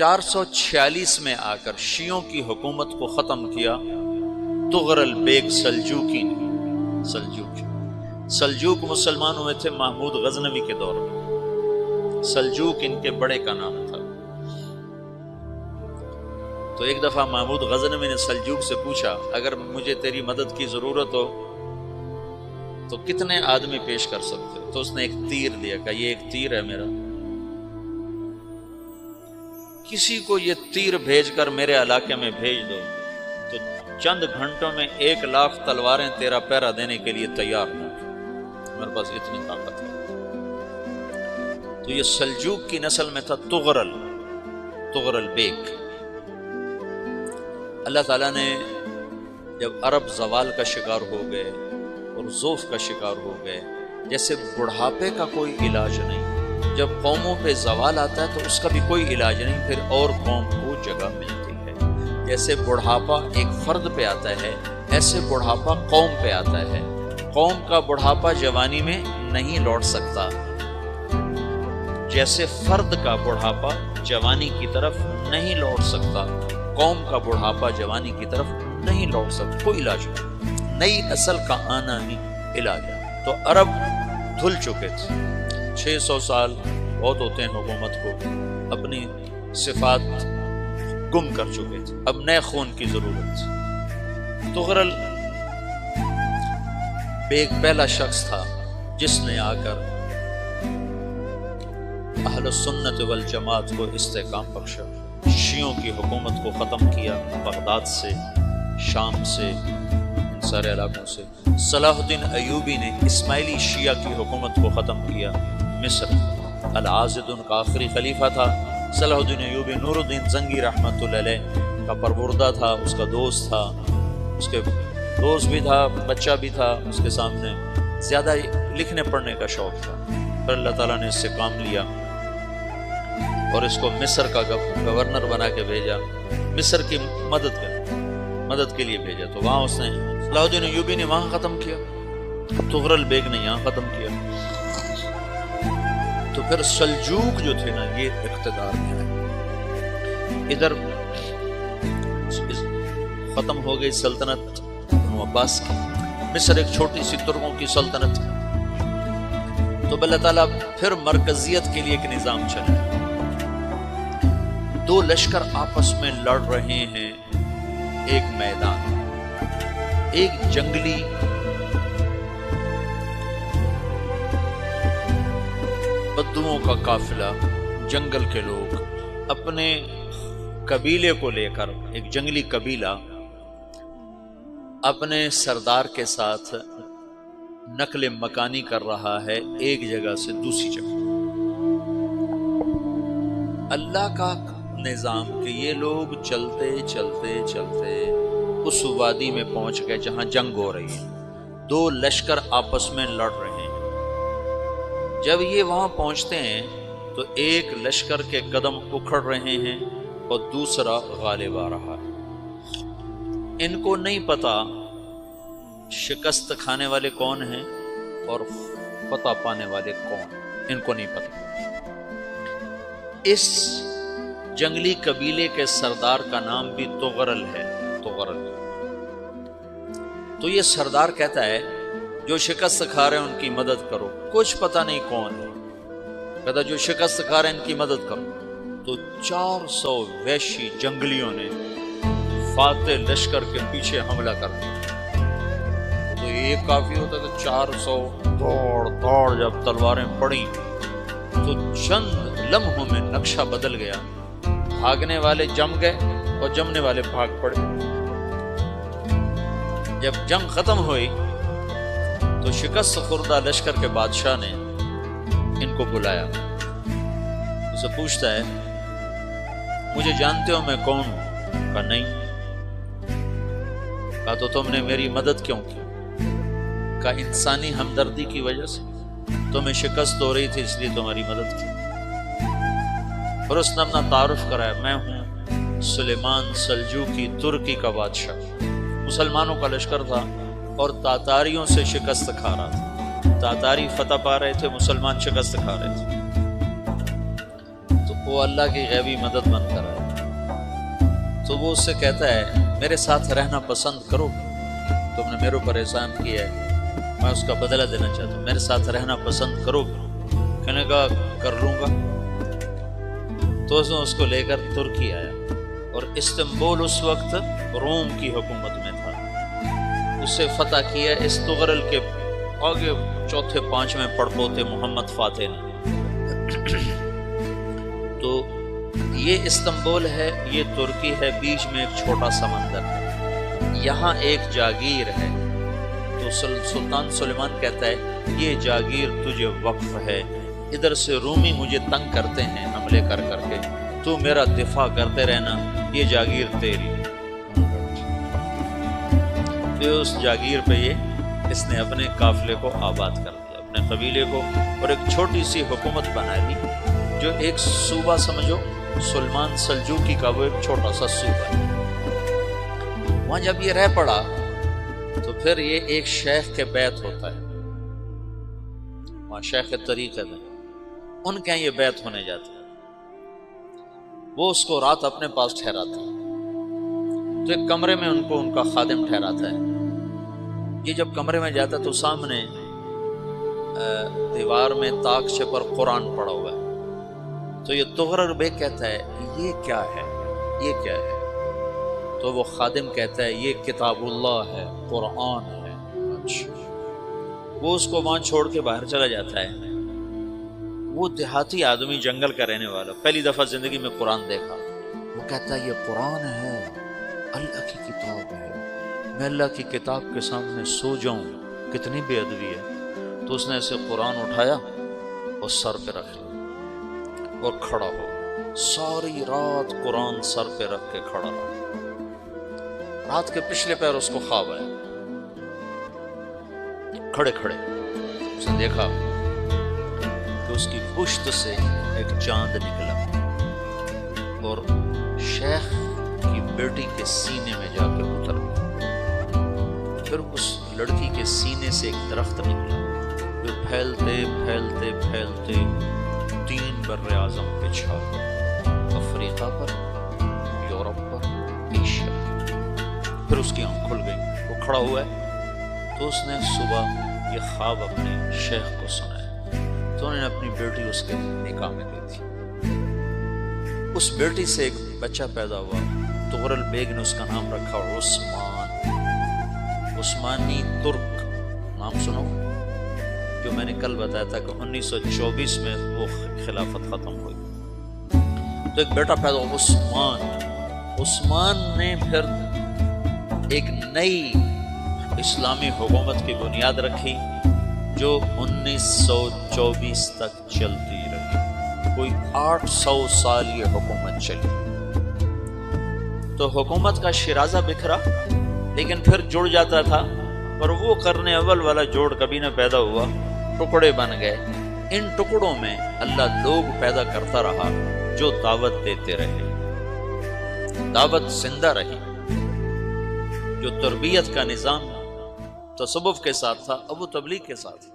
446 میں آ کر شیعوں کی حکومت کو ختم کیا تغرل بیگ سلجوکی نے۔ سلجوک مسلمان ہوئے تھے محمود غزنوی کے دور میں، سلجوک ان کے بڑے کا نام تھا۔ تو ایک دفعہ محمود غزنوی نے سلجوک سے پوچھا اگر مجھے تیری مدد کی ضرورت ہو تو کتنے آدمی پیش کر سکتے ہو؟ تو اس نے ایک تیر دیا، کہا یہ ایک تیر ہے میرا، کسی کو یہ تیر بھیج کر میرے علاقے میں بھیج دو تو چند گھنٹوں میں 1,00,000 تلواریں تیرا پہرا دینے کے لیے تیار ہوں، میرے پاس اتنی طاقت ہے۔ تو یہ سلجوک کی نسل میں تھا تغرل بیگ۔ اللہ تعالیٰ نے جب عرب زوال کا شکار ہو گئے اور ضعف کا شکار ہو گئے، جیسے بڑھاپے کا کوئی علاج نہیں، جب قوموں پہ زوال آتا ہے تو اس کا بھی کوئی علاج نہیں، پھر اور قوم کو جگہ ملتی ہے۔ جیسے بڑھاپا ایک فرد پہ آتا ہے، ایسے بڑھاپا قوم پہ آتا ہے۔ قوم کا بڑھاپا جوانی میں نہیں لوٹ سکتا، جیسے فرد کا بڑھاپا جوانی کی طرف نہیں لوٹ سکتا، قوم کا بڑھاپا جوانی کی طرف نہیں لوٹ سکتا۔ کوئی علاج نہیں، نئی نسل کا آنا ہی علاج ہے۔ تو عرب دھل چکے تھے، 600 سال بہت ہوتے ہیں حکومت کو، اپنی صفات گم کر چکے تھے، اب نئے خون کی ضرورت تھی۔ تغرل بیگ پہلا شخص تھا جس نے آ کر اہل سنت والجماعت کو استحکام بخشا، شیعوں کی حکومت کو ختم کیا، بغداد سے، شام سے، ان سارے علاقوں سے۔ صلاح الدین ایوبی نے اسماعیلی شیعہ کی حکومت کو ختم کیا، مصر۔ العاضد ان کا آخری خلیفہ تھا۔ صلاح الدین ایوبی نور الدین زنگی رحمۃ اللہ علیہ کا پروردہ تھا، اس کا دوست تھا، اس کے دوست بھی تھا، بچہ بھی تھا، اس کے سامنے زیادہ لکھنے پڑھنے کا شوق تھا۔ پھر اللہ تعالیٰ نے اس سے کام لیا اور اس کو مصر کا گورنر بنا کے بھیجا، مصر کی مدد کے لیے بھیجا۔ تو وہاں اس نے صلاح الدین ایوبی نے وہاں ختم کیا، تغرل بیگ نے یہاں ختم کیا۔ تو پھر سلجوک جو تھے نا، یہ اقتدار میں آئے۔ ادھر ختم ہو گئی سلطنت بنو عباس کی، مصر ایک چھوٹی سی ترکوں کی سلطنت ہے۔ تو اللہ تعالیٰ پھر مرکزیت کے لیے ایک نظام چلا، دو لشکر آپس میں لڑ رہے ہیں ایک میدان، ایک جنگلی بدوؤں کا قافلہ، جنگل کے لوگ اپنے قبیلے کو لے کر، ایک جنگلی قبیلہ اپنے سردار کے ساتھ نقل مکانی کر رہا ہے ایک جگہ سے دوسری جگہ۔ اللہ کا نظام کہ یہ لوگ چلتے چلتے چلتے اس وادی میں پہنچ گئے جہاں جنگ ہو رہی ہے، دو لشکر آپس میں لڑ رہے ہیں۔ جب یہ وہاں پہنچتے ہیں تو ایک لشکر کے قدم اکھڑ رہے ہیں اور دوسرا غالب آ رہا ہے۔ ان کو نہیں پتا شکست کھانے والے کون ہیں اور فتح پانے والے کون، ان کو نہیں پتا۔ اس جنگلی قبیلے کے سردار کا نام بھی تغرل ہے، تغرل۔ تو یہ سردار کہتا ہے جو شکست کھا رہے ہیں ان کی مدد کرو، کچھ پتہ نہیں کون ہے، کہتا جو شکست کھا رہے ہیں ان کی مدد کرو۔ تو 400 وحشی جنگلیوں نے فاتح لشکر کے پیچھے حملہ کر دیا۔ تو یہ کافی ہوتا تھا، 400 دوڑ جب تلواریں پڑیں تو چند لمحوں میں نقشہ بدل گیا، بھاگنے والے جم گئے اور جمنے والے بھاگ پڑے۔ جب جنگ ختم ہوئی تو شکست خوردہ لشکر کے بادشاہ نے ان کو بلایا، اسے پوچھتا ہے مجھے جانتے ہو میں کون ہوں؟ کہا نہیں۔ کہا تو تم نے میری مدد کیوں کی؟ کہا انسانی ہمدردی کی وجہ سے، تمہیں شکست ہو رہی تھی اس لیے تمہاری مدد کی۔ اور اس نے اپنا تعارف کرایا، میں ہوں سلیمان سلجوکی، ترکی کا بادشاہ۔ مسلمانوں کا لشکر تھا اور تاتاریوں سے شکست کھا رہا تھا، تاتاری فتح پا رہے تھے، مسلمان شکست کھا رہے تھے۔ تو وہ اللہ کی غیبی مدد بن کر آیا، تو وہ اس سے کہتا ہے میرے ساتھ رہنا پسند کرو، تم نے میرے اوپر احسان کیا ہے، میں اس کا بدلہ دینا چاہتا ہوں، میرے ساتھ رہنا پسند کرو؟ کہنے کا کر لوں گا۔ تو اس کو لے کر ترکی آیا، اور استنبول اس وقت روم کی حکومت میں تھا، اسے فتح کیا اس تغرل کے آگے چوتھے پانچویں پڑپوتے محمد فاتح نے۔ تو یہ استنبول ہے، یہ ترکی ہے، بیچ میں ایک چھوٹا سمندر ہے، یہاں ایک جاگیر ہے۔ تو سلطان سلیمان کہتا ہے یہ جاگیر تجھے وقف ہے، ادھر سے رومی مجھے تنگ کرتے ہیں حملے کر کر کے، تو میرا دفاع کرتے رہنا، یہ جاگیر تیری۔ تو اس جاگیر پہ اس نے اپنے قافلے کو آباد کر دیا، اپنے قبیلے کو، اور ایک چھوٹی سی حکومت بنا لی، جو ایک صوبہ سمجھو سلمان سلجوقی کا، وہ ایک چھوٹا سا صوبہ ہے۔ وہاں جب یہ رہ پڑا تو پھر یہ ایک شیخ کے بیت ہوتا ہے، وہاں شیخ طریقے میں ان کے یہ بیت ہونے جاتا ہے، وہ اس کو رات اپنے پاس ٹھہراتا ہے، تو ایک کمرے میں ان کو ان کا خادم ٹھہراتا ہے۔ یہ جب کمرے میں جاتا ہے تو سامنے دیوار میں تاکچے پر قرآن پڑا ہوا ہے، تو یہ تغرل بیگ کہتا ہے یہ کیا ہے، یہ کیا ہے؟ تو وہ خادم کہتا ہے یہ کتاب اللہ ہے، قرآن ہے۔ وہ اس کو وہاں چھوڑ کے باہر چلا جاتا ہے۔ وہ دیہاتی آدمی، جنگل کا رہنے والا، پہلی دفعہ زندگی میں قرآن دیکھا، وہ کہتا ہے یہ قرآن ہے، اللہ کی کتاب ہے، میں اللہ کی کتاب کے سامنے سو جاؤں، کتنی بے ادبی ہے۔ تو اس نے ایسے قرآن اٹھایا اور سر پہ رکھ لیا اور کھڑا ہو، ساری رات قرآن سر پہ رکھ کے کھڑا رہا۔ رات کے پچھلے پہر اس کو خواب آیا، کھڑے کھڑے اس نے دیکھا کہ اس کی پشت سے ایک چاند نکلا اور شیخ کی بیٹی کے سینے میں جا کے اتر گیا۔ پھر اس لڑکی کے سینے سے ایک درخت نکلا جو پھیلتے پھیلتے پھیلتے 3 بر اعظم پہ چھا گیا، افریقہ پر، یورپ پر، ایشیا۔ پھر اس کی آنکھ کھل گئی، وہ کھڑا ہوا ہے، تو اس نے صبح یہ خواب اپنے شیخ کو سنایا، تو انہوں نے اپنی بیٹی اس کے نکاح میں دی تھی۔ اس بیٹی سے ایک بچہ پیدا ہوا، تغرل بیگ نے اس کا نام رکھا عثمان، عثمانی ترک نام سنو، جو میں نے کل بتایا تھا کہ 1924 میں وہ خلافت ختم ہوئی۔ تو ایک بیٹا پیدا ہوا عثمان۔ عثمان نے پھر ایک نئی اسلامی حکومت کی بنیاد رکھی جو 1924 تک چلتی رہی، کوئی 800 سال یہ حکومت چلی۔ تو حکومت کا شیرازہ بکھرا، لیکن پھر جڑ جاتا تھا، اور وہ قرن اول والا جوڑ کبھی نہ پیدا ہوا، ٹکڑے بن گئے۔ ان ٹکڑوں میں اللہ لوگ پیدا کرتا رہا جو دعوت دیتے رہے، دعوت زندہ رہی۔ جو تربیت کا نظام تصوف کے ساتھ تھا، اب وہ تبلیغ کے ساتھ